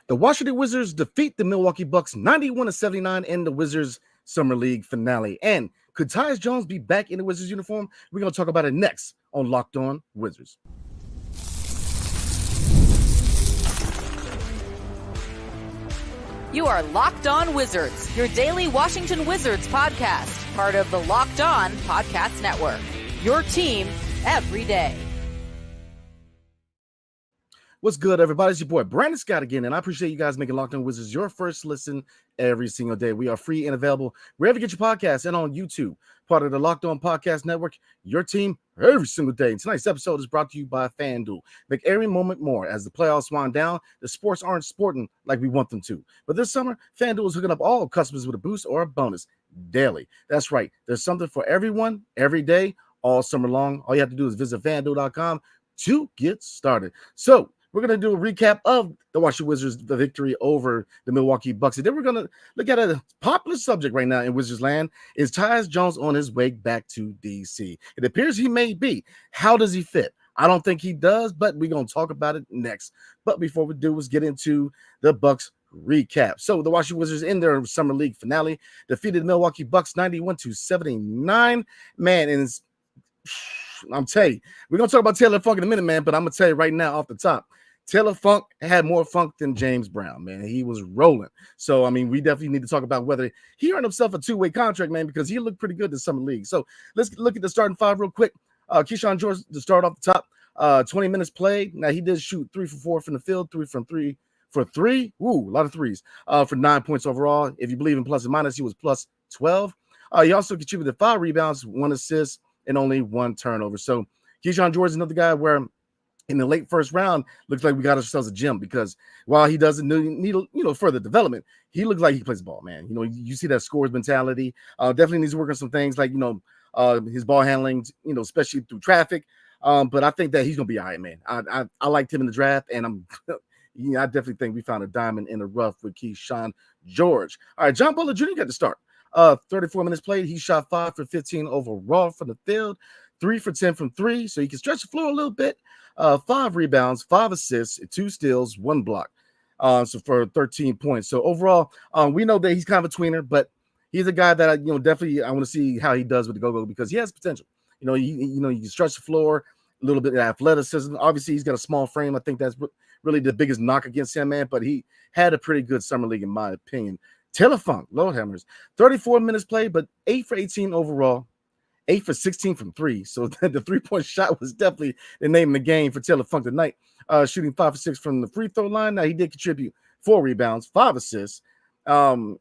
The Washington Wizards defeat the Milwaukee Bucks 91-79 in the Wizards Summer League finale. And could Tyus Jones be back in the Wizards uniform? We're going to talk about it next on Locked On Wizards. You are Locked On Wizards, your daily Washington Wizards podcast, part of the Locked On Podcast Network. Your team every day. What's good, everybody? It's your boy, Brandon Scott again, and I appreciate you guys making Locked On Wizards your first listen every single day. We are free and available wherever you get your podcasts and on YouTube, part of the Locked On Podcast Network, your team every single day. And tonight's episode is brought to you by FanDuel. Make every moment more. As the playoffs wind down, the sports aren't sporting like we want them to. But this summer, FanDuel is hooking up all customers with a boost or a bonus daily. That's right. There's something for everyone, every day, all summer long. All you have to do is visit FanDuel.com to get started. So, we're going to do a recap of the Washington Wizards' victory over the Milwaukee Bucks. And then we're going to look at a popular subject right now in Wizards land. Is Tyus Jones on his way back to D.C.? It appears he may be. How does he fit? I don't think he does, but we're going to talk about it next. But before we do, let's get into the Bucks recap. So the Washington Wizards in their Summer League finale defeated the Milwaukee Bucks 91-79. Man, and I'm telling you, we're going to talk about Taylor Funk in a minute, man, but I'm going to tell you right now off the top, Taylor Funk had more funk than James Brown, man. He was rolling. So, I mean, we definitely need to talk about whether he earned himself a two-way contract, man, because he looked pretty good this summer league. So, let's look at the starting five real quick. Keyshawn George to start off the top, 20 minutes played. Now, he did shoot 3 for 4 from the field, 3 from 3 for 3. Ooh, a lot of threes for 9 points overall. If you believe in plus and minus, he was plus 12. He also contributed 5 rebounds, 1 assist, and only 1 turnover. So, Keyshawn George is another guy where in the late first round, looks like we got ourselves a gem because while he doesn't need further development, he looks like he plays ball, man. You see that scores mentality. Definitely needs to work on some things like his ball handling, especially through traffic. But I think that he's gonna be all right, man. I liked him in the draft, and I definitely think we found a diamond in the rough with Keyshawn George. All right, John Butler Jr. got to start. 34 minutes played. He shot 5 for 15 overall from the field. 3 for 10 from 3, so he can stretch the floor a little bit. 5 rebounds, 5 assists, 2 steals, 1 block. So for 13 points. So overall, we know that he's kind of a tweener, but he's a guy that definitely I want to see how he does with the go-go because he has potential. You can stretch the floor, a little bit of athleticism. Obviously, he's got a small frame. I think that's really the biggest knock against him, man. But he had a pretty good summer league, in my opinion. Taylor Funk, Lord Hammers, 34 minutes played, but 8 for 18 overall. 8 for 16 from 3. So the 3-point shot was definitely the name of the game for Taylor Funk tonight. Shooting 5 for 6 from the free throw line. Now he did contribute 4 rebounds, 5 assists, and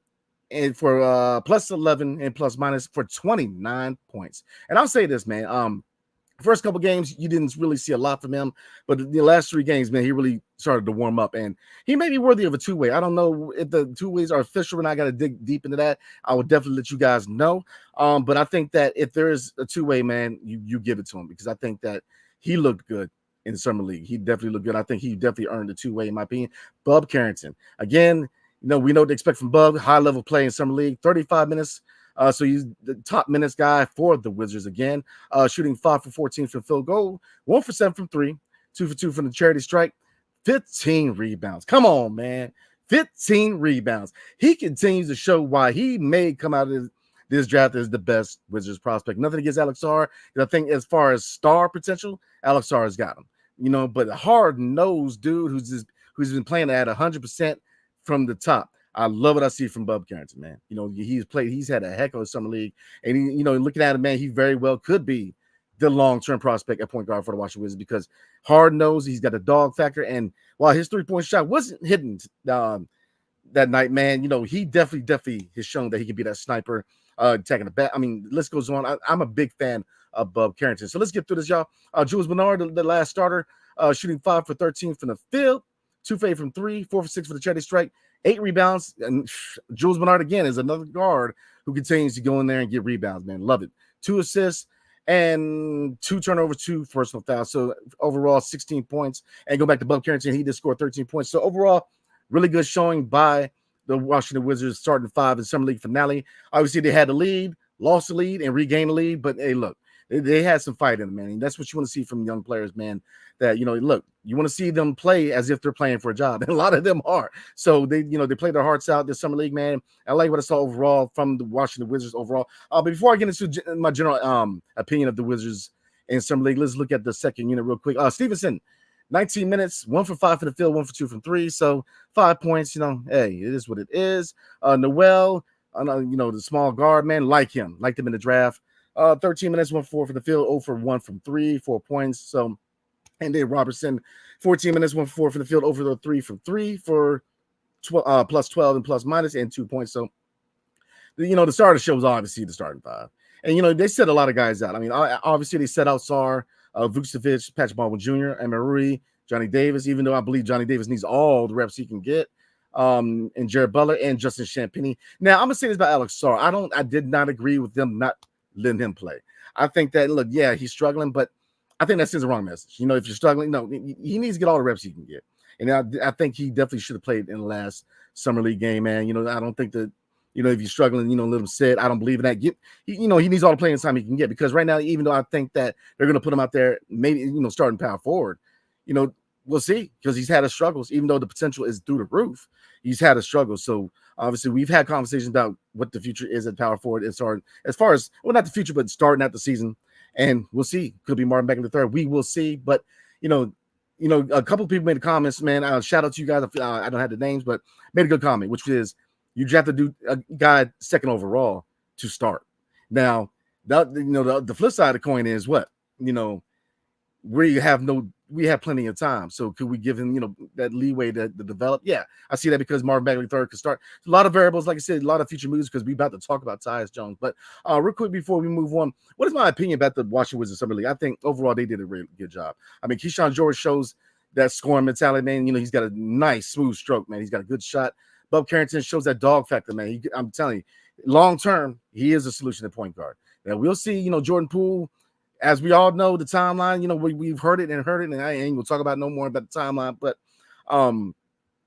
for plus 11 and plus minus for 29 points. And I'll say this, man. First couple games, you didn't really see a lot from him, but the last 3 games, man, he really started to warm up, and he may be worthy of a two-way. I don't know if the two ways are official, and I got to dig deep into that. I will definitely let you guys know. But I think that if there is a two-way, man, you give it to him because I think that he looked good in the summer league. He definitely looked good. I think he definitely earned a two-way, in my opinion. Bub Carrington, again, we know what to expect from Bub. High-level play in summer league, 35 minutes. So he's the top minutes guy for the Wizards again, shooting 5 for 14 from field goal, 1 for 7 from 3, 2 for 2 from the charity strike, 15 rebounds. Come on, man. 15 rebounds. He continues to show why he may come out of this draft as the best Wizards prospect. Nothing against Alex Sarr. I think as far as star potential, Alex Sarr has got him. But a hard-nosed dude who's been playing at 100% from the top. I love what I see from Bub Carrington, man. He's had a heck of a summer league. And, looking at him, man, he very well could be the long-term prospect at point guard for the Washington Wizards because hard-nosed, he's got a dog factor. And while his three-point shot wasn't hitting that night, man, he definitely has shown that he can be that sniper attacking the bat. I mean, the list goes on. I'm a big fan of Bub Carrington. So let's get through this, y'all. Jules Bernard, the last starter, shooting 5 for 13 from the field, 2 for 8 from 3, 4 for 6 for the charity strike. 8 rebounds, and Jules Bernard again is another guard who continues to go in there and get rebounds, man. Love it. 2 assists and 2 turnovers, 2 personal fouls. So overall, 16 points. And go back to Bub Carrington, he did score 13 points. So overall, really good showing by the Washington Wizards starting 5 in Summer League finale. Obviously, they had the lead, lost the lead, and regained the lead. But hey, look, They had some fight in them, man. And that's what you want to see from young players, man. That, look, you want to see them play as if they're playing for a job. And a lot of them are. So they play their hearts out this summer league, man. I like what I saw overall from the Washington Wizards overall. But before I get into my general opinion of the Wizards in summer league, let's look at the second unit real quick. Stevenson, 19 minutes, 1 for 5 from the field, 1 for 2 from 3. So 5 points, hey, it is what it is. Noel, the small guard, man, liked him in the draft. 13 minutes, 1 for 4 from the field, 0 for 1 from 3, 4 points. So, and then Robertson, 14 minutes, 1 for 4 from the field, over the 3 from 3 for plus 12 and plus minus and 2 points. So, the starter show was obviously the starting five. And, they set a lot of guys out. I mean, obviously they set out Sar, Vucevic, Patrick Baldwin Jr., Emery, Johnny Davis, even though I believe Johnny Davis needs all the reps he can get. And Jared Butler and Justin Champagnie. Now, I'm going to say this about Alex Sar. I did not agree with them not letting him play. I think that, look, yeah, he's struggling, but I think that sends the wrong message. If you're struggling, no, he needs to get all the reps he can get. And I think he definitely should have played in the last summer league game, man. I don't think that, if you're struggling, let him sit. I don't believe in that. He needs all the playing time he can get, because right now, even though I think that they're going to put him out there, maybe, starting power forward, we'll see, because he's had his struggles, even though the potential is through the roof. He's had a struggle. So obviously we've had conversations about what the future is at power forward. As far as, well, not the future, but starting out the season. And we'll see. Could be Martin Beckman III. We will see. But, a couple of people made comments, man. Shout out to you guys. I don't have the names, but made a good comment, which is you have to do a guy second overall to start. Now, the flip side of the coin is what? We have plenty of time. So could we give him, that leeway to develop? Yeah, I see that, because Marvin Bagley III could start. A lot of variables, like I said, a lot of future moves, because we're about to talk about Tyus Jones. But real quick before we move on, what is my opinion about the Washington Wizards Summer League? I think overall they did a really good job. I mean, Keyshawn George shows that scoring mentality, man. He's got a nice, smooth stroke, man. He's got a good shot. Bob Carrington shows that dog factor, man. I'm telling you, long term, he is a solution at point guard. Now, we'll see, Jordan Poole. As we all know, the timeline, we've heard it, and I ain't gonna talk about no more about the timeline. But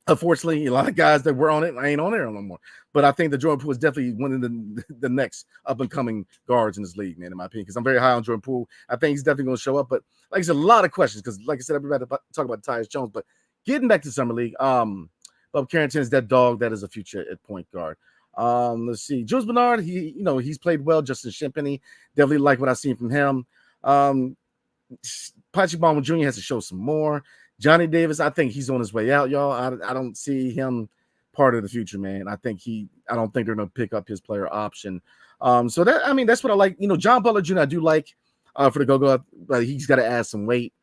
unfortunately, a lot of guys that were on it, I ain't on there no more. But I think that Jordan Poole is definitely one of the next up and coming guards in this league, man, in my opinion, because I'm very high on Jordan Poole. I think he's definitely going to show up. But like I said, a lot of questions, because like I said, everybody talk about Tyus Jones. But getting back to summer league, Bob Carrington is that dog that is a future at point guard. Let's see, Jules Bernard, he's played well. Justin Champagnie, definitely like what I've seen from him. Patrick Baldwin Jr. has to show some more. Johnny Davis, I think he's on his way out, y'all. I don't see him part of the future, man. I don't think they're going to pick up his player option. So that's what I like. John Butler Jr. I do like for the go-go, but he's got to add some weight.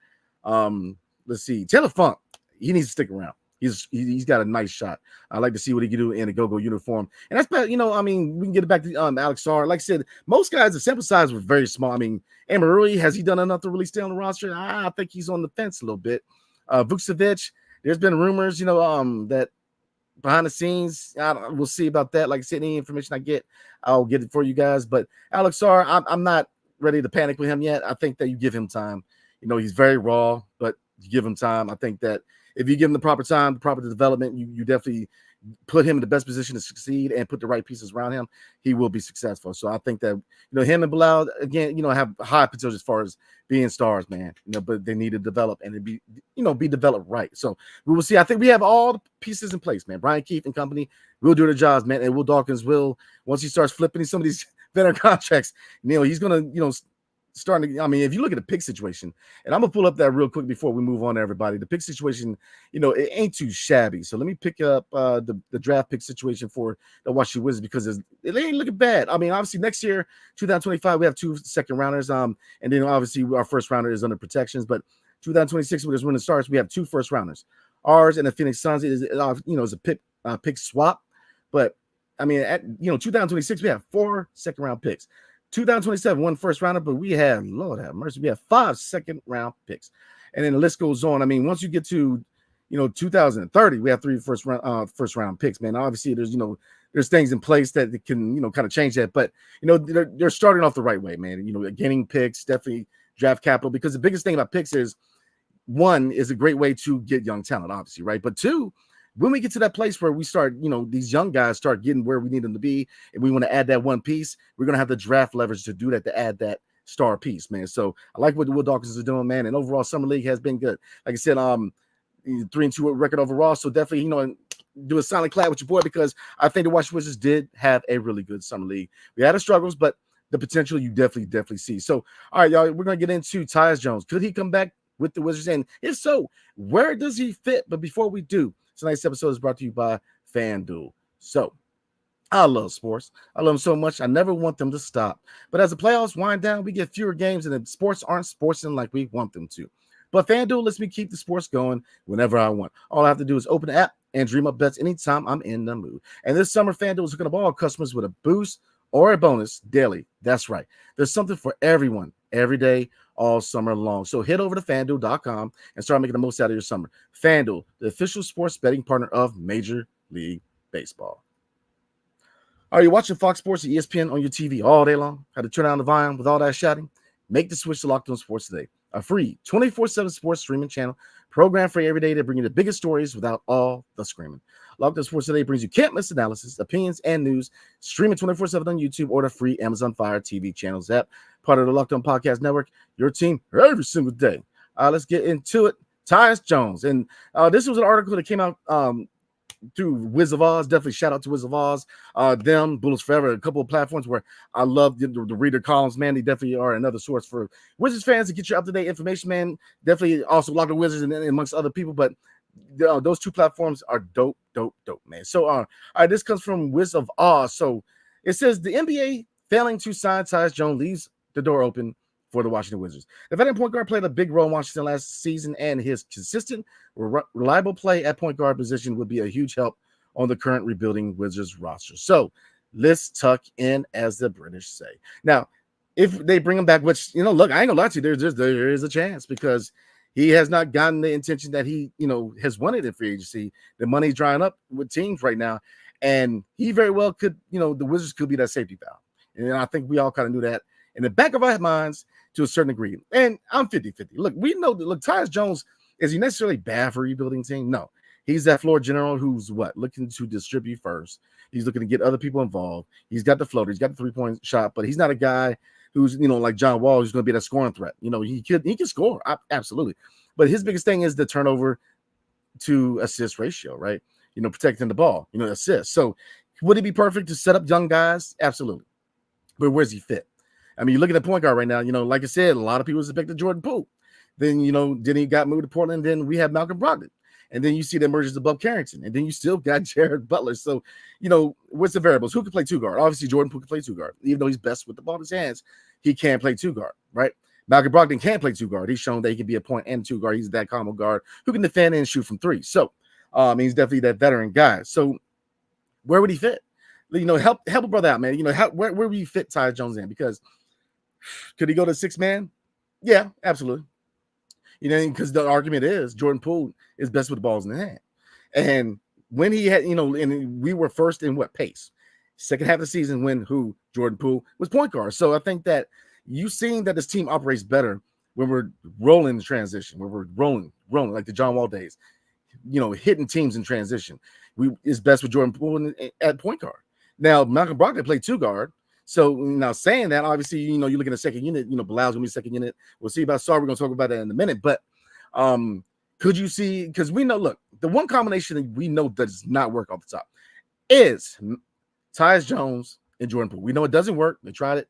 Let's see, Taylor Funk, he needs to stick around. He's got a nice shot. I like to see what he can do in a go-go uniform. And that's bad, we can get it back to Alex Sar. Like I said, most guys, the sample size was very small. I mean, Emery, has he done enough to really stay on the roster? I think he's on the fence a little bit. Vucevic, there's been rumors, that behind the scenes, we'll see about that. Like I said, any information I get, I'll get it for you guys. But Alex Sar, I'm not ready to panic with him yet. I think that you give him time. He's very raw, but you give him time. I think that if you give him the proper time, the proper development, you definitely put him in the best position to succeed and put the right pieces around him, he will be successful. So I think that, him and Bilal, again, have high potential as far as being stars, man, but they need to develop and be developed right. So we will see. I think we have all the pieces in place, man. Brian Keefe and company will do their jobs, man. And Will Dawkins will, once he starts flipping some of these veteran contracts, he's going to, starting to, if you look at the pick situation, and I'm gonna pull up that real quick before we move on to everybody. The pick situation, it ain't too shabby. So let me pick up the draft pick situation for the Washington Wizards, because it ain't looking bad. Obviously next year, 2025, we have 2 second rounders. And then obviously our first rounder is under protections. But 2026, when it starts, we have 2 first rounders. Ours and the Phoenix Suns is a pick swap. But at 2026, we have 4 second round picks. 2027, 1 first rounder, but we have, Lord have mercy, we have 5 second round picks. And then the list goes on. Once you get to, 2030, we have 3 first round picks, man. Obviously, there's things in place that can, kind of change that. But, they're starting off the right way, man. Gaining picks, definitely draft capital, because the biggest thing about picks is, 1, is a great way to get young talent, obviously, right? But 2, when we get to that place where we start, these young guys start getting where we need them to be, and we want to add that one piece, we're going to have the draft leverage to do that, to add that star piece, man. So I like what the Will Dawkins is doing, man. And overall, summer league has been good. Like I said, 3-2 record overall. So definitely, do a silent clap with your boy, because I think the Washington Wizards did have a really good summer league. We had our struggles, but the potential you definitely see. So, all right, y'all, we're going to get into Tyus Jones. Could he come back with the Wizards? And if so, where does he fit? But before we do, tonight's episode is brought to you by FanDuel. So, I love sports. I love them so much. I never want them to stop. But as the playoffs wind down, we get fewer games, and the sports aren't sportsing like we want them to. But FanDuel lets me keep the sports going whenever I want. All I have to do is open the app and dream up bets anytime I'm in the mood. And this summer, FanDuel is hooking up all customers with a boost or a bonus daily. That's right. There's something for everyone every day, all summer long. So head over to FanDuel.com and start making the most out of your summer. FanDuel, the official sports betting partner of Major League Baseball. Are you watching Fox Sports or ESPN on your TV all day long? Had to turn down the volume with all that shouting? Make the switch to Locked On Sports today. A free 24/7 sports streaming channel, programmed for you every day to bring you the biggest stories without all the screaming. Locked On Sports Today brings you can't-miss analysis, opinions, and news, streaming 24/7 on YouTube or the free Amazon Fire TV channels app, part of the Locked On Podcast Network, your team every single day. Let's get into it. Tyus Jones. And this was an article that came out through Wiz of Oz. Definitely shout out to Wiz of Oz. Them, Bullets Forever, a couple of platforms where I love the reader columns, man. They definitely are another source for Wizards fans to get you up-to-date information, man. Definitely also Locked On Wizards and amongst other people, but those two platforms are dope, man. So, all right, this comes from Wiz of Oz. So it says the NBA failing to sign Tyus Jones leaves the door open for the Washington Wizards. The veteran point guard played a big role in Washington last season, and his consistent, reliable play at point guard position would be a huge help on the current rebuilding Wizards roster. So let's tuck in, as the British say. Now, if they bring him back, which, look, I ain't gonna lie to you, there is a chance, because he has not gotten the attention that he, has wanted in free agency. The money's drying up with teams right now, and he very well could, the Wizards could be that safety valve. And I think we all kind of knew that in the back of our minds to a certain degree. And I'm 50-50. Look, we know that, Tyus Jones, is he necessarily bad for a rebuilding team? No. He's that floor general who's looking to distribute first. He's looking to get other people involved. He's got the floater. He's got the three-point shot, but he's not a guy who's, like John Wall, who's going to be that scoring threat. He can score. Absolutely. But his biggest thing is the turnover to assist ratio, right? Protecting the ball, assists. So would it be perfect to set up young guys? Absolutely. But where's he fit? I mean, you look at the point guard right now, like I said, a lot of people expected Jordan Poole. Then, then he got moved to Portland. Then we have Malcolm Brogdon. And then you see the emergence of Bob Carrington. And then you still got Jared Butler. So, what's the variables? Who can play two guard? Obviously, Jordan Poole can play two guard. Even though he's best with the ball in his hands, he can't play two guard, right? Malcolm Brogdon can play two guard. He's shown that he can be a point and two guard. He's that combo guard who can defend and shoot from three. So, he's definitely that veteran guy. So, where would he fit? Help a brother out, man. Where would you fit Tyus Jones in? Because could he go to six man? Yeah, absolutely. Because the argument is Jordan Poole is best with the balls in the hand. And when he had, and we were first in pace? Second half of the season when Jordan Poole was point guard. So I think that you've seen that this team operates better when we're rolling the transition, when we're rolling like the John Wall days, hitting teams in transition. Is best with Jordan Poole at point guard. Now, Malcolm Brogdon played two guard. So now saying that, obviously, you look at the second unit, Bilal's gonna be second unit. We'll see about Sarr. We're gonna talk about that in a minute. But could you see, because we know, look, the one combination that we know does not work off the top is Tyus Jones and Jordan Poole. We know it doesn't work. They tried it.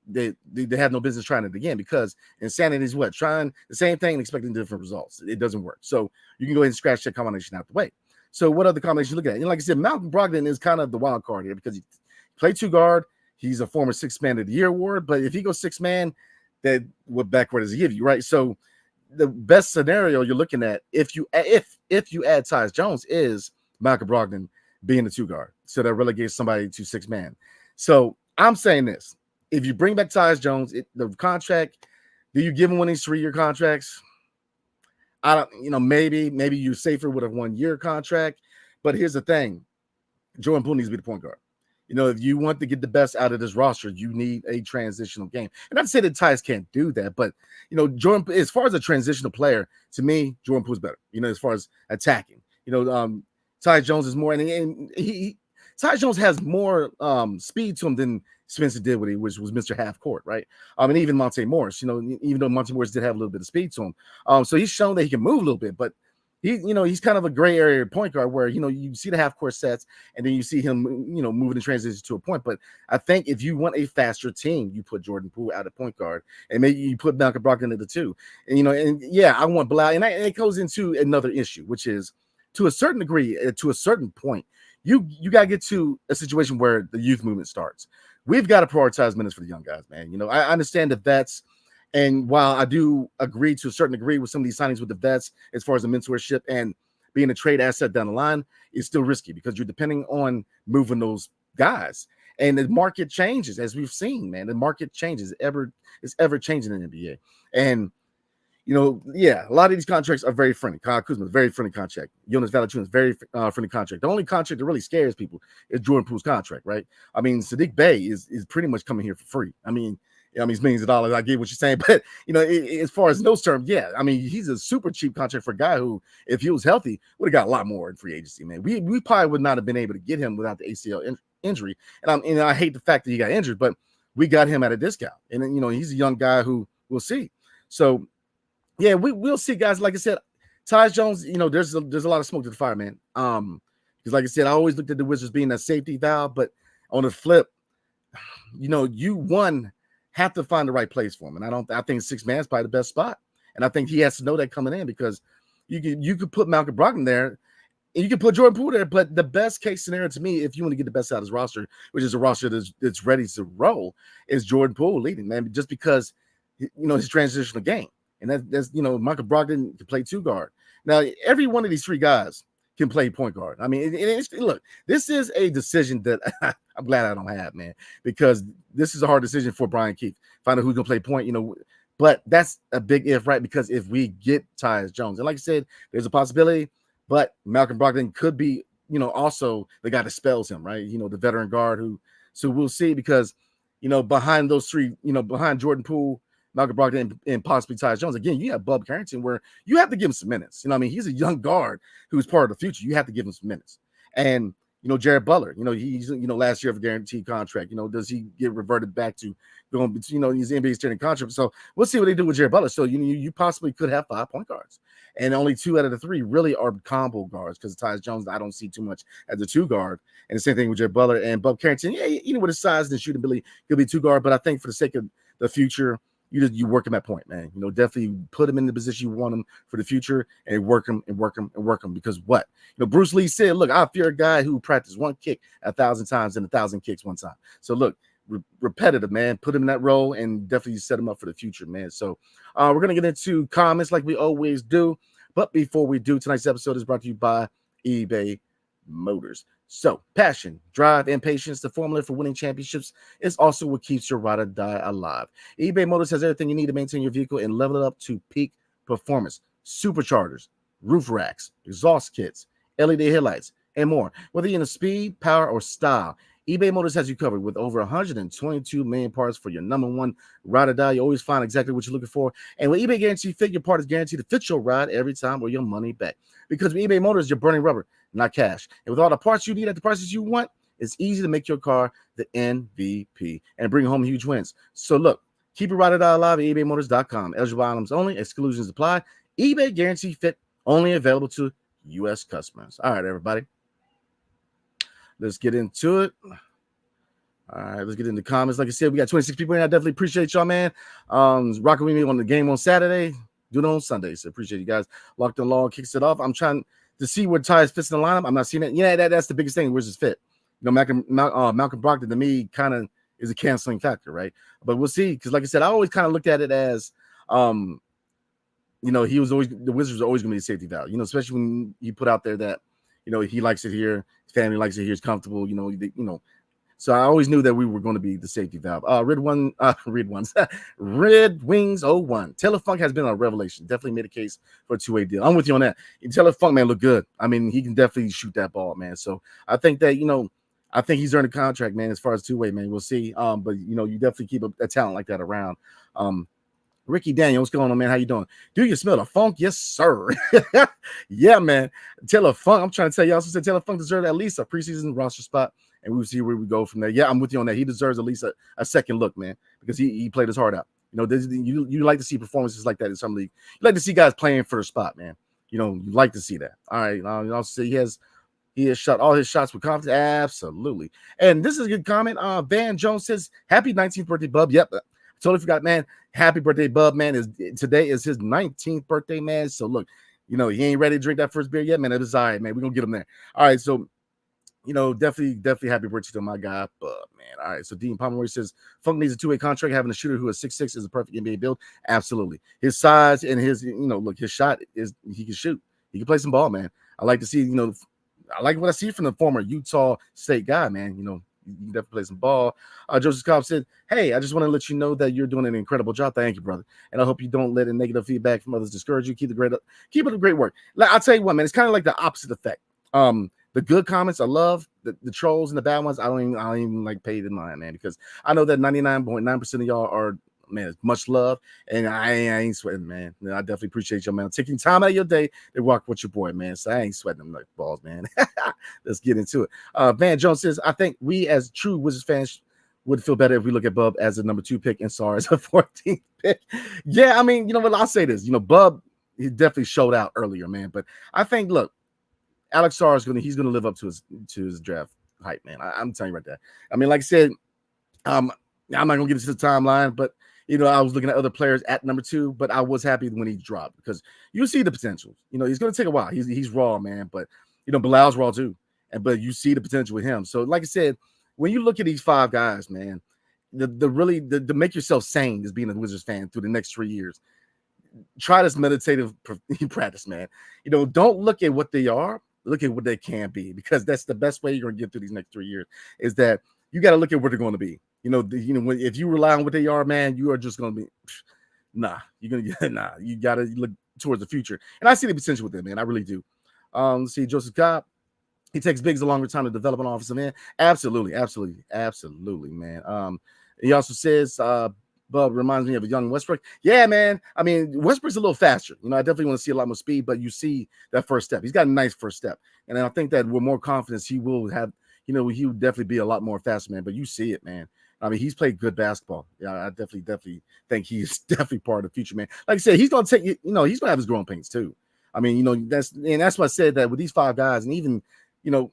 They have no business trying it again, because insanity is trying the same thing and expecting different results. It doesn't work. So you can go ahead and scratch that combination out the way. So what other combination you look at? And like I said, Malcolm Brogdon is kind of the wild card here, because he played two guard. He's a former Sixth Man of the Year award, but if he goes six man, then what backcourt does he give you, right? So the best scenario you're looking at, if you add Tyus Jones, is Malcolm Brogdon being the two guard, so that relegates somebody to six man. So I'm saying this: if you bring back Tyus Jones, the contract, do you give him one of these 3-year contracts? I don't, maybe you're safer with a 1-year contract. But here's the thing: Jordan Poole needs to be the point guard. If you want to get the best out of this roster, you need a transitional game. And not to say that Tyus can't do that, but, Jordan, as far as a transitional player, to me, Jordan Poole's better, as far as attacking. Tyus Jones is more, and Tyus Jones has more speed to him than Spencer Dinwiddie, which was Mr. Half Court, right? And even Monte Morris, even though Monte Morris did have a little bit of speed to him. So he's shown that he can move a little bit, but he's kind of a gray area point guard where, you see the half court sets and then you see him, moving in transition to a point. But I think if you want a faster team, you put Jordan Poole out at point guard and maybe you put Malcolm Brogdon at the 2. And yeah, I want Bilal. And it goes into another issue, which is to a certain degree, to a certain point, you got to get to a situation where the youth movement starts. We've got to prioritize minutes for the young guys, man. I understand the vets. And while I do agree to a certain degree with some of these signings with the vets, as far as the mentorship and being a trade asset down the line, it's still risky because you're depending on moving those guys. And the market changes, as we've seen, man. The market changes. It's ever changing in the NBA. And, a lot of these contracts are very friendly. Kyle Kuzma, very friendly contract. Jonas Valanciunas, very friendly contract. The only contract that really scares people is Jordan Poole's contract, right? I mean, Sadiq Bey is pretty much coming here for free. I mean, it's millions of dollars. I get what you're saying, but as far as in those terms, yeah, I mean, he's a super cheap contract for a guy who, if he was healthy, would have got a lot more in free agency, man. We probably would not have been able to get him without the ACL injury, and I hate the fact that he got injured, but we got him at a discount, and he's a young guy who we'll see. So, yeah, we'll see, guys. Like I said, Tyus Jones, there's a lot of smoke to the fire, man. Because like I said, I always looked at the Wizards being a safety valve, but on the flip, you have to find the right place for him. And I think 6-man is probably the best spot. And I think he has to know that coming in because you could put Malcolm Brogdon there and you can put Jordan Poole there. But the best case scenario to me, if you want to get the best out of his roster, which is a roster that's ready to roll, is Jordan Poole leading, man, just because, his transitional game. And that's Michael Brogdon can play 2 guard. Now, every one of these 3 guys can play point guard. I mean, look, this is a decision that I'm glad I don't have, man, because this is a hard decision for Brian Keefe. Find out who's going to play point, but that's a big if, right? Because if we get Tyus Jones, and like I said, there's a possibility, but Malcolm Brogdon could be, also the guy that spells him, right? The veteran guard so we'll see because, behind those 3, behind Jordan Poole, Malcolm Brogdon, and possibly Tyus Jones. Again, you have Bub Carrington where you have to give him some minutes. He's a young guard who's part of the future. You have to give him some minutes. And, Jared Butler, he's, last year of a guaranteed contract. Does he get reverted back to going, he's NBA standing contract. So we'll see what they do with Jared Butler. So, you possibly could have 5 point guards. And only 2 out of the 3 really are combo guards because Tyus Jones, I don't see too much as a 2 guard. And the same thing with Jared Butler and Bub Carrington. Yeah, with his size and shooting ability, he'll be 2 guard. But I think for the sake of the future, you work him at point, man. Definitely put him in the position you want him for the future and work him because what? Bruce Lee said, look, I fear a guy who practiced 1 kick 1,000 times and 1,000 kicks 1 time. So look, repetitive, man. Put him in that role and definitely set him up for the future, man. So we're going to get into comments like we always do. But before we do, tonight's episode is brought to you by eBay Motors. So passion, drive, and patience, the formula for winning championships, is also what keeps your ride or die alive. eBay Motors has everything you need to maintain your vehicle and level it up to peak performance. Superchargers, roof racks, exhaust kits, LED headlights, and more. Whether you're in speed, power, or style, eBay Motors has you covered with over 122 million parts for your number one ride or die. You always find exactly what you're looking for. And with eBay Guarantee Fit, your part is guaranteed to fit your ride every time or your money back. Because with eBay Motors, you're burning rubber, not cash. And with all the parts you need at the prices you want, it's easy to make your car the MVP and bring home huge wins. So look, keep your ride or die alive at ebaymotors.com. Eligible items only, exclusions apply. eBay Guarantee Fit, only available to U.S. customers. All right, everybody. Let's get into it. All right, let's get into comments. Like I said, we got 26 people in. I definitely appreciate y'all, man. Rocking with me on the game on Saturday, doing it on Sunday. So appreciate you guys. Locked on Law kicks it off. I'm trying to see where Tyus fits in the lineup. I'm not seeing it. Yeah, that's the biggest thing. Where's his fit? Malcolm Brogdon to me kind of is a canceling factor, right? But we'll see. Because like I said, I always kind of looked at it as, he was always, the Wizards are always going to be a safety valve. Especially when you put out there that, he likes it here. His family likes it here. He's comfortable. So I always knew that we were going to be the safety valve. Red Wings 01. Taylor Funk has been a revelation. Definitely made a case for a 2-way deal. I'm with you on that. Taylor Funk, man, look good. I mean, he can definitely shoot that ball, man. So I think that, I think he's earned a contract, man, as far as 2-way, man. We'll see. But, you definitely keep a talent like that around. Ricky Daniel, what's going on, man? How you doing? Do you smell the funk? Yes, sir. Yeah, man. Taylor Funk, I'm trying to tell you, I also said Taylor Funk deserved at least a preseason roster spot and we'll see where we go from there. Yeah, I'm with you on that. He deserves at least a second look, man, because he played his heart out. You like to see performances like that in some league. You like to see guys playing for the spot, man. You like to see that. All right. I'll say he has shot all his shots with confidence. Absolutely. And this is a good comment. Van Jones says, happy 19th birthday, Bub. Yep. Totally forgot, man. Happy birthday, Bub, man. Today is his 19th birthday, man. So look, he ain't ready to drink that first beer yet, man. It is all right, man. We're gonna get him there. All right, so definitely happy birthday to my guy, Bub, man. All right, so Dean Pomeroy says Funk needs a two-way contract. Having a shooter who is 6'6" is a perfect NBA build. Absolutely. His size and his, his shot is he can shoot. He can play some ball, man. I like to see, I like what I see from the former Utah State guy, man. You can definitely play some ball. Joseph Cobb said, hey, I just want to let you know that you're doing an incredible job. Thank you, brother. And I hope you don't let a negative feedback from others discourage you. Keep it a great work. I'll tell you what, man, it's kind of like the opposite effect. The good comments I love, the trolls and the bad ones, I don't even like pay the mind, man, because I know that 99.9% of y'all are, man, much love, and I ain't sweating, man. I definitely appreciate y'all, man, taking time out of your day to walk with your boy, man. So I ain't sweating them like balls, man. Let's get into it. Van Jones says, I think we as true Wizards fans would feel better if we look at Bub as a number 2 pick and Sarr as a 14th pick. Yeah, I mean, you know what? I'll say this. Bub, he definitely showed out earlier, man. But I think, look, Alex Sarr he's gonna live up to his draft hype, man. I'm telling you right there. I mean, like I said, I'm not gonna get into the timeline, but I was looking at other players at number 2, but I was happy when he dropped because you see the potential. He's gonna take a while. He's raw, man, but Bilal's raw too, but you see the potential with him. So, like I said, when you look at these 5 guys, man, the make yourself sane as being a Wizards fan through the next 3 years. Try this meditative practice, man. Don't look at what they are. Look at what they can be, because that's the best way you're gonna get through these next 3 years. Is that you got to look at where they're going to be. If you rely on what they are, man, you are just gonna be You got to look towards the future, and I see the potential with them, man. I really do. Let's see, Joseph Cobb. He takes bigs a longer time to develop an offensive man. Absolutely, man. He also says, Bub reminds me of a young Westbrook. Yeah, man. I mean, Westbrook's a little faster. I definitely want to see a lot more speed, but you see that first step. He's got a nice first step. And I think that with more confidence, he will have, he would definitely be a lot more faster, man. But you see it, man. I mean, he's played good basketball. Yeah, I definitely think he's definitely part of the future, man. Like I said, he's going to take, he's going to have his growing pains too. I mean, that's why I said that with these 5 guys, and even, you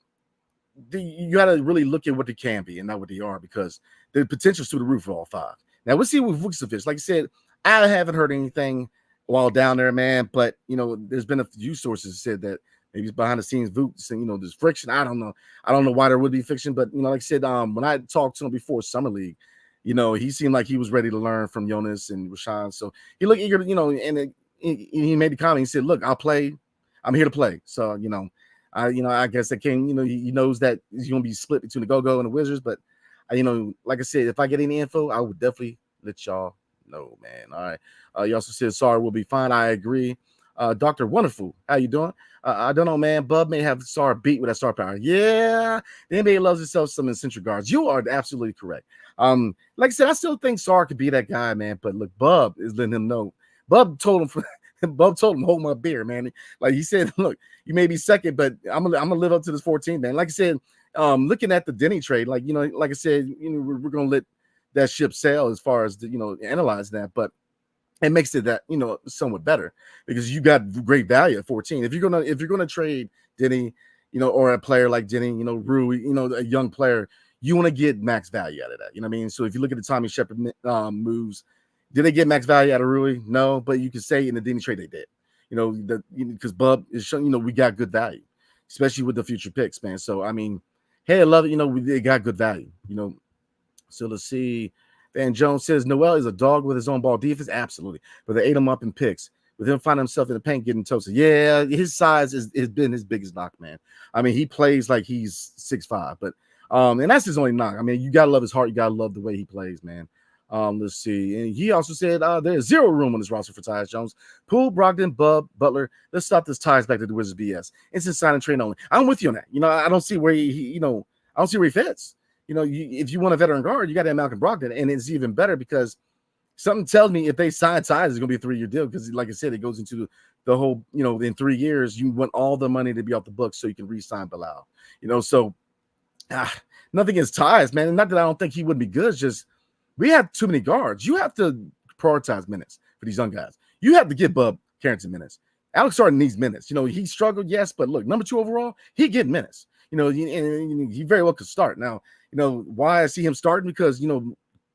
got to really look at what they can be and not what they are, because the potential's through the roof for all 5. Now we'll see with Vucevic. Like I said, I haven't heard anything while down there, man. But there's been a few sources that said that maybe behind the scenes, Vooch, and there's friction. I don't know why there would be friction, but like I said, when I talked to him before Summer League, he seemed like he was ready to learn from Jonas and Rashawn. So he looked eager, and he made the comment. He said, "Look, I'll play. I'm here to play." So I guess that came. He knows that he's gonna be split between the Go-Go and the Wizards, but. Like I said, if I get any info, I would definitely let y'all know, man. All right. You also said Sarr will be fine. I agree. Dr. Wonderful, how you doing? I don't know, man. Bub may have Sarr beat with that star power. Yeah, the NBA loves itself some eccentric guards. You are absolutely correct. Like I said, I still think Sarr could be that guy, man. But look, Bub is letting him know. Bub told him, hold my beer, man. Like he said, look, you may be second, but I'm gonna live up to this 14, man. Like I said. Looking at the Denny trade, like I said, we're gonna let that ship sail as far as analyze that, but it makes it that somewhat better because you got great value at 14. If you're gonna trade Denny, or a player like Denny, Rui, a young player, you want to get max value out of that. You know what I mean? So if you look at the Tommy Shepard moves, did they get max value out of Rui? No, but you can say in the Denny trade they did. Because Bub is showing, we got good value, especially with the future picks, man. So I mean. Hey, I love it. They got good value, So let's see. Van Jones says Noel is a dog with his own ball defense. Absolutely. But they ate him up in picks. With him finding himself in the paint getting toasted. Yeah, his size has been his biggest knock, man. I mean, he plays like he's 6'5", but and that's his only knock. I mean, you gotta love his heart, you gotta love the way he plays, man. Let's see. And he also said there's 0 room on this roster for Tyus Jones. Poole, Brogdon, Bub, Butler. Let's stop this ties back to the Wizards BS. Instant sign and trade only. I'm with you on that. I don't see where he I don't see where he fits. If you want a veteran guard, you got to have Malcolm Brogdon, and it's even better because something tells me if they sign Tyus, it's gonna be a 3-year deal because, like I said, it goes into the whole. In 3 years, you want all the money to be off the books so you can re-sign Bilal. So Nothing against Tyus, man. Not that I don't think he would be good. It's just we have too many guards. You have to prioritize minutes for these young guys. You have to give Bub Carrington minutes. Alex Sarton needs minutes. He struggled, yes, but look, number 2 overall, he get minutes. And he very well could start. Now, why I see him starting because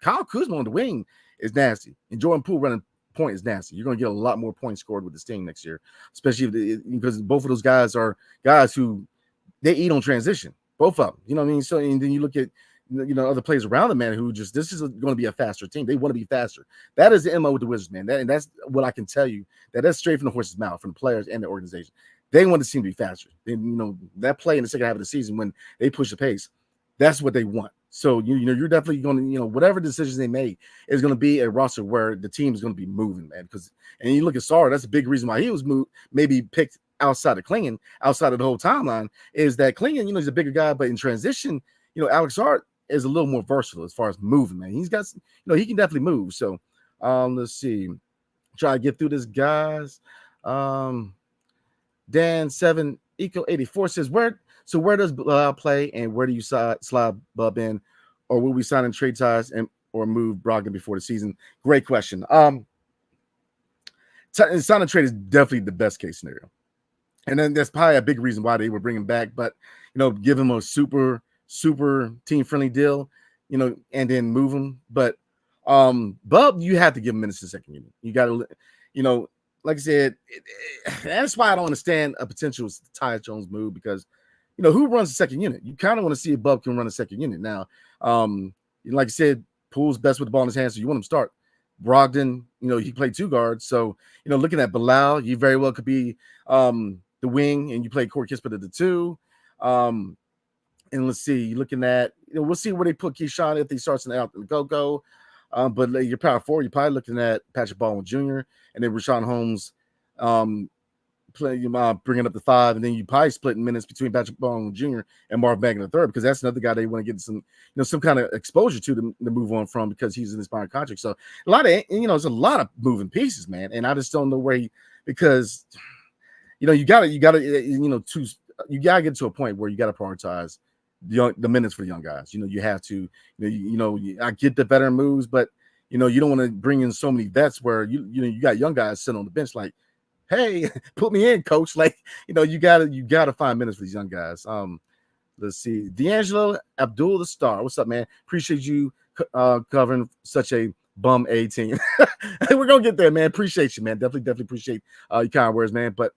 Kyle Kuzma on the wing is nasty, and Jordan Poole running point is nasty. You're going to get a lot more points scored with this team next year, especially because both of those guys are guys who they eat on transition. Both of them, you know what I mean? So, and then you look at, other players around the man who just, this is going to be a faster team. They want to be faster. That is the MO with the Wizards, man. And that's what I can tell you. That's straight from the horse's mouth, from the players and the organization. They want the team to be faster. And, that play in the second half of the season when they push the pace, that's what they want. So, you're definitely going to, whatever decisions they make is going to be a roster where the team is going to be moving, man. And you look at Sarr, that's a big reason why he was maybe picked outside of Klingon, outside of the whole timeline, is that Klingon, he's a bigger guy, but in transition, Alex Hart is a little more versatile as far as moving, man. He's got, he can definitely move. So, let's see. Try to get through this, guys. Dan7 Eco 84 says, where does Bilal play and where do you slide Bub in, or will we sign in trade ties or move Brogdon before the season? Great question. Sign and trade is definitely the best case scenario. And then that's probably a big reason why they were bringing back, but give him a super team friendly deal, and then move him. But Bub, you have to give him minutes in the second unit. You got to, like I said, that's why I don't understand a potential Tyus Jones move, because who runs the second unit? You kind of want to see if Bub can run a second unit. Now, like I said, Poole's best with the ball in his hands, so you want him to start. Brogdon, he played 2 guards, so looking at Bilal, you very well could be the wing, and you play Corey Kispert at the 2. And let's see, you're looking at, we'll see where they put Keyshawn if he starts in the go-go. But your power forward, you're probably looking at Patrick Baldwin Jr. and then Rashawn Holmes bringing up the 5, and then you probably splitting minutes between Patrick Baldwin Jr. and Marv Bagner III, because that's another guy they want to get some kind of exposure to move on from, because he's in this bond contract. So a lot of there's a lot of moving pieces, man, and I just don't know where because you gotta get to a point where you gotta prioritize the minutes for the young guys. You have to, I get the veteran moves, but you don't want to bring in so many vets where you got young guys sitting on the bench like, hey, put me in, coach. Like, you gotta find minutes for these young guys. Let's see, D'Angelo Abdul the Star, what's up, man? Appreciate you covering such a bum A team. We're gonna get there, man. Appreciate you, man. Definitely appreciate your kind words, man. But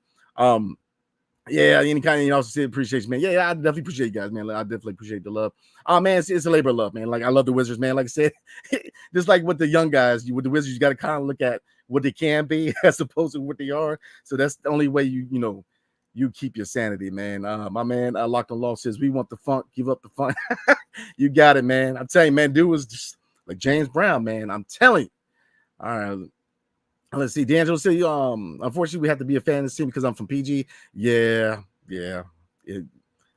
yeah, any kind of also say appreciation, man. Yeah, I definitely appreciate you guys, man. I definitely appreciate the love. Man, it's a labor of love, man. Like, I love the Wizards, man. Like I said, just like with the young guys, with the Wizards, you got to kind of look at what they can be as opposed to what they are. So that's the only way you keep your sanity, man. My man Locked on Law says, we want the funk, give up the funk. You got it, man. I'm telling you, man, dude was just like James Brown, man. I'm telling you. All right. Let's see. D'Angelo said, unfortunately, we have to be a fan of this team because I'm from PG. Yeah.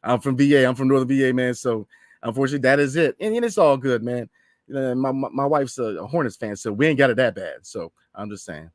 I'm from VA. I'm from Northern VA, man. So unfortunately, that is it. And it's all good, man. My wife's a Hornets fan, so we ain't got it that bad. So I'm just saying.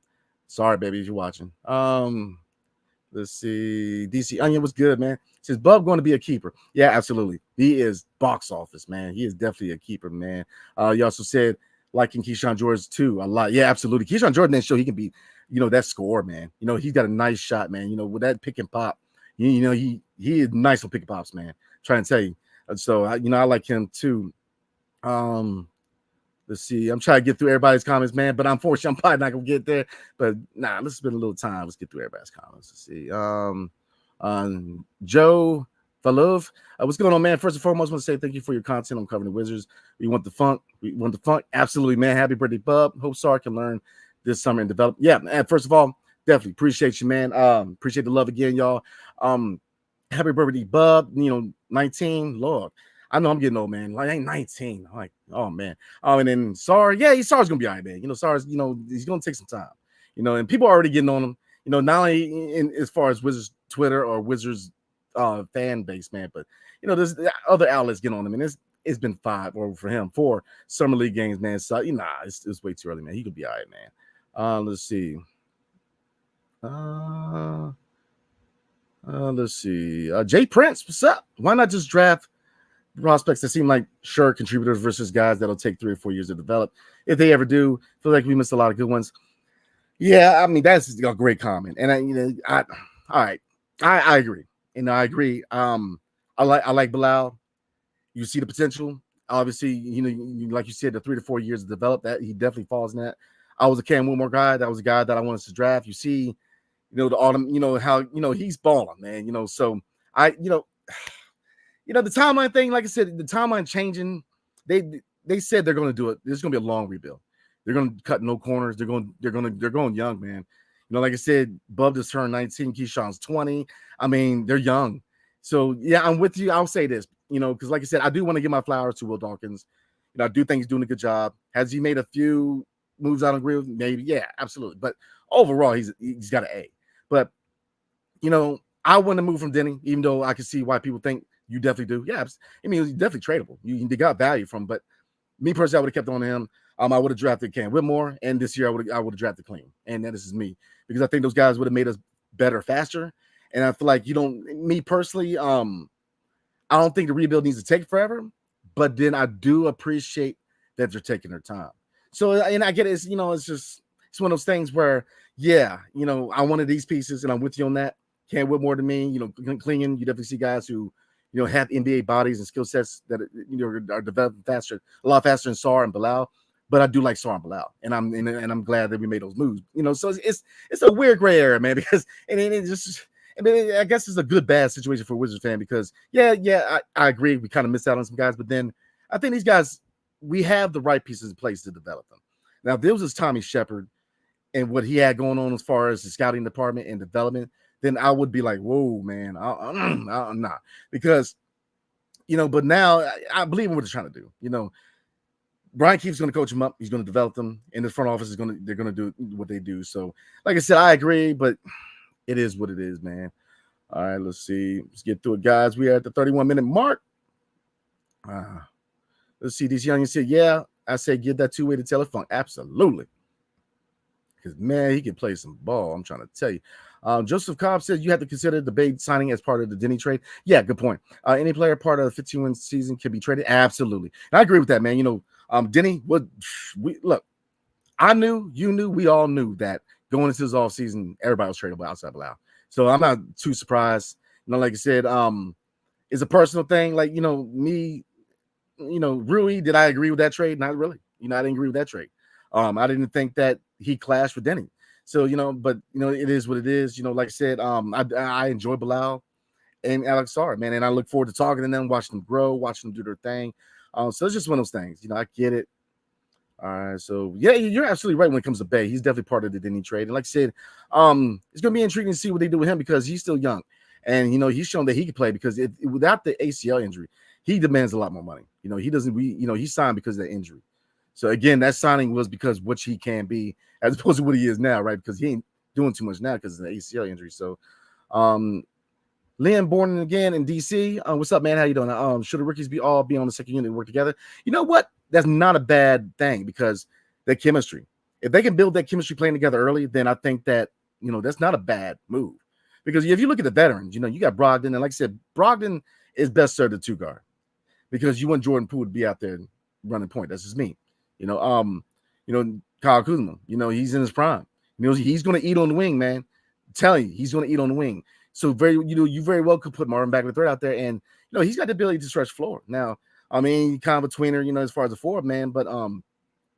Sorry, baby, if you're watching. Let's see. DC Onion was good, man. Says Bub going to be a keeper. Yeah, absolutely. He is box office, man. He is definitely a keeper, man. You also said liking Keyshawn Jordan too a lot. Yeah, absolutely. Keyshawn Jordan didn't show he can be, that score, man. He's got a nice shot, man. With that pick and pop, he is nice on pick and pops, man. Trying to tell you. So I like him too. Let's see. I'm trying to get through everybody's comments, man, but unfortunately, I'm probably not gonna get there. But let's spend a little time. Let's get through everybody's comments. Let's see. Joe Falov, what's going on, man? First and foremost, I want to say thank you for your content on covering the Wizards. We want the funk. Absolutely, man. Happy birthday, Bub. Hope Sarr can learn this summer and develop. Yeah, man. First of all, definitely appreciate you, man. Appreciate the love again, y'all. Happy birthday, Bub. 19. Lord, I know I'm getting old, man. Like, I ain't 19. I'm like, oh man. And then Sarr, Sarr's gonna be all right, man. Sarr's, he's gonna take some time. And people are already getting on him. Not only in as far as Wizards Twitter or Wizards fan base, man, but there's other outlets getting on him, and it's been 5 or for him 4 summer league games, man. So it's way too early, man. He could be all right, man. Let's see. Let's see. Jay Prince, what's up? Why not just draft prospects that seem like sure contributors versus guys that'll take 3 or 4 years to develop. If they ever do, feel like we missed a lot of good ones. Yeah, I mean that's a great comment, and all right, I agree, and I agree. I like Bilal. You see the potential. Obviously, like you said, the 3 to 4 years to develop that he definitely falls in that. I was a Cam Whitmore guy. That was a guy that I wanted to draft. You see, the autumn. How he's balling, man. So I, the timeline thing. Like I said, the timeline changing. They said they're going to do it. There's going to be a long rebuild. They're going to cut no corners. They're going young, man. Like I said, Bub just turned 19. Keyshawn's 20. I mean, they're young. So yeah, I'm with you. I'll say this, because like I said, I do want to give my flowers to Will Dawkins. I do think he's doing a good job. Has he made a few moves I don't agree with? Maybe, yeah, absolutely. But overall, he's got an A. But I want to move from Denny, even though I can see why people think you definitely do. Yeah, I mean, he's definitely tradable. They got value from, but me personally, I would have kept on him. I would have drafted Cam Whitmore, and this year I would have drafted Clean. And this is me, because I think those guys would have made us better faster. And I feel like me personally, I don't think the rebuild needs to take forever, but then I do appreciate that they're taking their time. So, and I get it, it's one of those things where, yeah, I wanted these pieces, and I'm with you on that. Cam Whitmore to me, Klingon, you definitely see guys who, have NBA bodies and skill sets that are developing faster, a lot faster than Sar and Bilal. But I do like Sar and Bilal, and I'm glad that we made those moves. So it's a weird gray area, man, because I guess it's a good bad situation for a Wizards fan, because I agree, we kind of missed out on some guys, but then I think these guys, we have the right pieces in place to develop them. Now, if there was this Tommy Shepard and what he had going on as far as the scouting department and development, then I would be like, whoa, man, I'm not, because but now I believe in what they're trying to do. Brian Keefe's going to coach them up. He's going to develop them, and the front office they're going to do what they do. So, like I said, I agree, but it is what it is, man. All right, let's see. Let's get through it, guys. We are at the 31-minute mark. Let's see. DC Young said, yeah, I say give that two-way to Taylor Funk. Absolutely. Because, man, he can play some ball. I'm trying to tell you. Joseph Cobb says you have to consider the Bade signing as part of the Denny trade. Yeah, good point. Any player part of the 15-win season can be traded? Absolutely. And I agree with that, man. Denny, look, I knew, you knew, we all knew that going into this offseason, everybody was tradable outside Bilal. So I'm not too surprised. Like I said, it's a personal thing. Like, me, Rui, did I agree with that trade? Not really. I didn't agree with that trade. I didn't think that he clashed with Denny. So, but, it is what it is. Like I said, I enjoy Bilal and Alex Sar, man. And I look forward to talking to them, watching them grow, watching them do their thing. So it's just one of those things. I get it. All right. So, yeah, you're absolutely right when it comes to Bay. He's definitely part of the Denny trade. And like I said, it's going to be intriguing to see what they do with him, because he's still young. And, he's shown that he can play, because without the ACL injury, he demands a lot more money. He doesn't, he signed because of that injury. So, again, that signing was because what he can be as opposed to what he is now, right? Because he ain't doing too much now because of the ACL injury. So, Liam Born again in DC. What's up, man? How you doing? Should the rookies be on the second unit and work together? You know what? That's not a bad thing, because that chemistry, if they can build that chemistry playing together early, then I think that, that's not a bad move. Because if you look at the veterans, you got Brogdon, and like I said, Brogdon is best served at 2-guard, because you want Jordan Poole to be out there running point. That's just me. Kyle Kuzma, he's in his prime. He's going to eat on the wing, man. I'm telling you, he's going to eat on the wing. So you very well could put Marvin Bagley III out there, and he's got the ability to stretch floor. Now, I mean, kind of a tweener, as far as a forward, man, but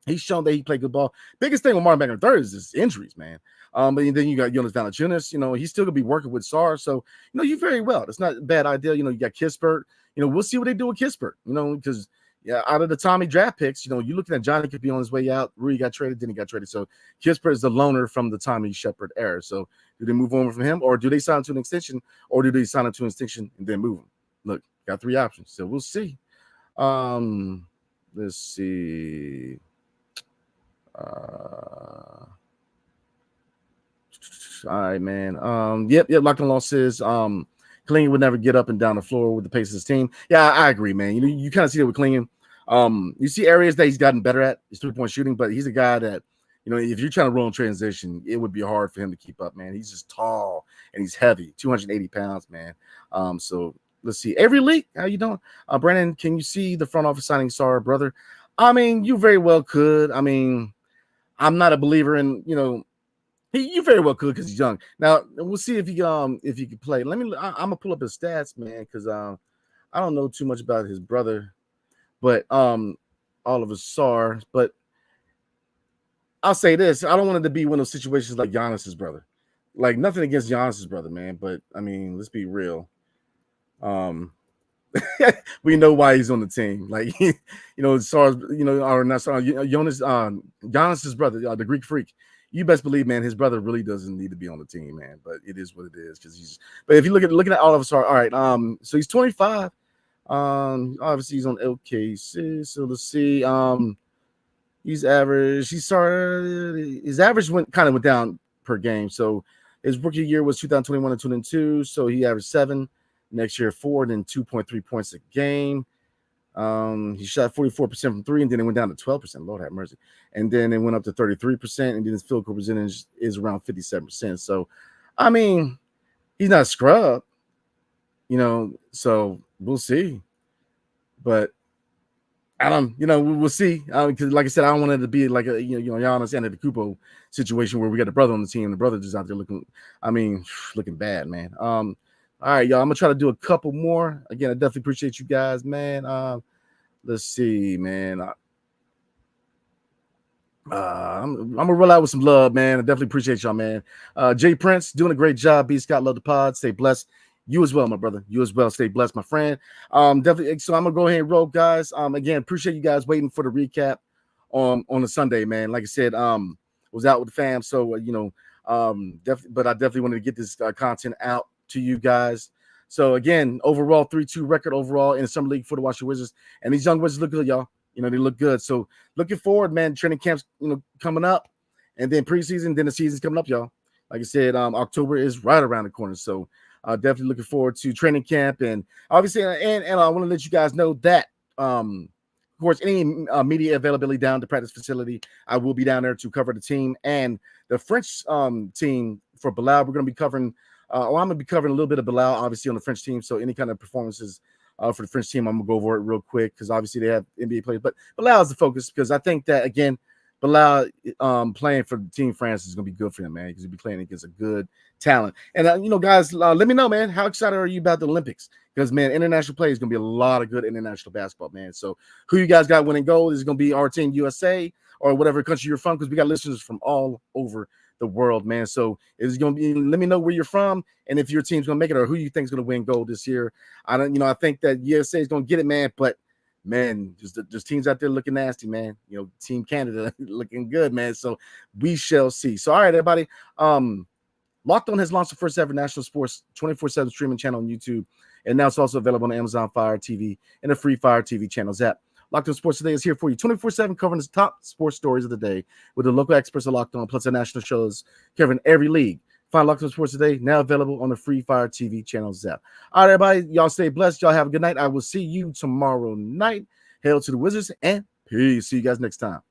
he's shown that he played good ball. Biggest thing with Marvin Bagley III is his injuries, man. But then you got Jonas Valanciunas, he's still gonna be working with Sar. So, you very well. It's not a bad idea. You got Kispert. We'll see what they do with Kispert, because out of the Tommy draft picks, you're looking at Johnny could be on his way out. Rui got traded, then he got traded. So Kispert is the loner from the Tommy Shepard era. So do they move on from him, or do they sign to an extension, or do they sign to an extension and then move him? Look, got 3 options. So we'll see. Let's see. All right, man. Yep. Locked on Loss says Klingon would never get up and down the floor with the pace of his team. Yeah, I agree, man. You kind of see it with Klingon. You see areas that he's gotten better at his 3-point shooting, but he's a guy that, if you're trying to roll in transition, it would be hard for him to keep up, man. He's just tall and he's heavy, 280 pounds, man. So let's see. Avery Lee, how you doing? Brandon, can you see the front office signing Sarr, brother? I mean, you very well could. I mean, I'm not a believer in, you very well could because he's young. Now we'll see if he can play. I'm gonna pull up his stats, man, because I don't know too much about his brother, but Oliver Sarr. But I'll say this: I don't want it to be one of those situations like Giannis's brother. Like nothing against Giannis's brother, man, but I mean, let's be real. We know why he's on the team. Like Sarr's, or not Sarr, Giannis's brother, the Greek freak. You best believe, man, his brother really doesn't need to be on the team, man. But it is what it is because he's. But if you looking at Oliver Sarr, all right. So he's 25. Obviously he's on LKC. So let's see. He's average. His average went down per game. So his rookie year was 2021 and 2022. So he averaged 7. Next year 4, and then 2.3 points a game. He shot 44% from 3, and then it went down to 12%. Lord have mercy. And then it went up to 33%, and then his field goal percentage is around 57%. So, I mean, he's not a scrub, so we'll see. But I don't, we'll see. Because, like I said, I don't want it to be like a, Giannis Antetokounmpo situation where we got the brother on the team, and the brother just out there looking bad, man. All right, y'all. I'm gonna try to do a couple more. Again, I definitely appreciate you guys, man. Let's see, man. I'm gonna roll out with some love, man. I definitely appreciate y'all, man. Jay Prince doing a great job. B. Scott, love the pod. Stay blessed. You as well, my brother. You as well. Stay blessed, my friend. Definitely. So I'm gonna go ahead and roll, guys. Again, appreciate you guys waiting for the recap on a Sunday, man. Like I said, was out with the fam, so definitely. But I definitely wanted to get this content out to you guys. So again, overall 3-2 record overall in the summer league for the Washington Wizards, and these young Wizards look good, y'all. They look good. So looking forward, man. Training camps, coming up, and then preseason, then the season's coming up, y'all. Like I said, October is right around the corner. So definitely looking forward to training camp, and obviously, and I want to let you guys know that, of course, any media availability down at the practice facility, I will be down there to cover the team and the French team for Bilal. We're going to be covering. I'm going to be covering a little bit of Bilal, obviously, on the French team. So any kind of performances for the French team, I'm going to go over it real quick because obviously they have NBA players. But Bilal is the focus because I think that, again, Bilal playing for Team France is going to be good for him, man, because he'll be playing against a good talent. And, guys, let me know, man, how excited are you about the Olympics? Because, man, international play is going to be a lot of good international basketball, man. So who you guys got winning gold? Is it going to be our team, USA, or whatever country you're from? Because we got listeners from all over the world, man. So it's going to be, let me know where you're from and if your team's going to make it or who you think is going to win gold this year. I think that USA is going to get it, man, but man, just teams out there looking nasty, man. Team Canada looking good, man. So we shall see. So, all right, everybody. Locked On has launched the first ever national sports 24/7 streaming channel on YouTube, and now it's also available on Amazon Fire TV and the free Fire TV channels app. Locked On Sports Today is here for you 24/7, covering the top sports stories of the day with the local experts of Locked On, plus the national shows covering every league. Find Locked On Sports Today now available on the free Fire TV channels app. All right, everybody, y'all stay blessed. Y'all have a good night. I will see you tomorrow night. Hail to the Wizards and peace. See you guys next time.